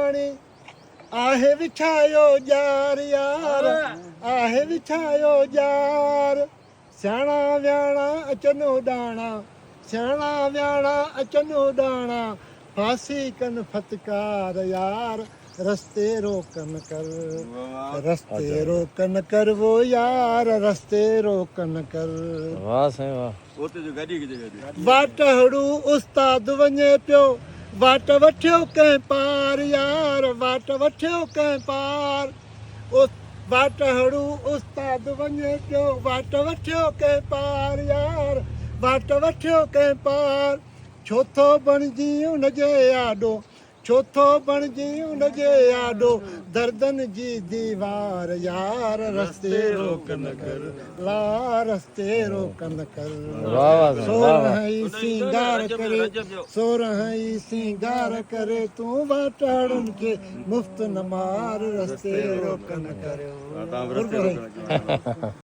पाणी आहे विछायो जार यार आहे विछायो जार सियाणा वियाणा अचनि उॾाणा सियाणा वियाणा अचनि उॾाणा फांसी कन फतकार यार रस्ते रोकन कर रस्ते रोकन कर वो यार रस्ते रोकन कर वाह साईं वाह वाट हड़ू उस्ताद वञे पियो वाट वठियो कंहिं पार यार वाट वठियो कंहिं पार वाट हड़ू उस्ताद वञे पियो वाट वठियो कंहिं पार यार वाट वठियो कंहिं पार छो थो बणिजी उनजे आॾो छो थो बणिजी उनजे आॾो दर्दन जी दीवार यार रस्ते रोकन कर ला रस्ते रोकन कर वाह वाह साईं, वाह वाह सोरहं सिंगार करे सोरहं सिंगार करे तूं वाटाड़नि खे मुफ़्त न मार रस्ते रोकन कर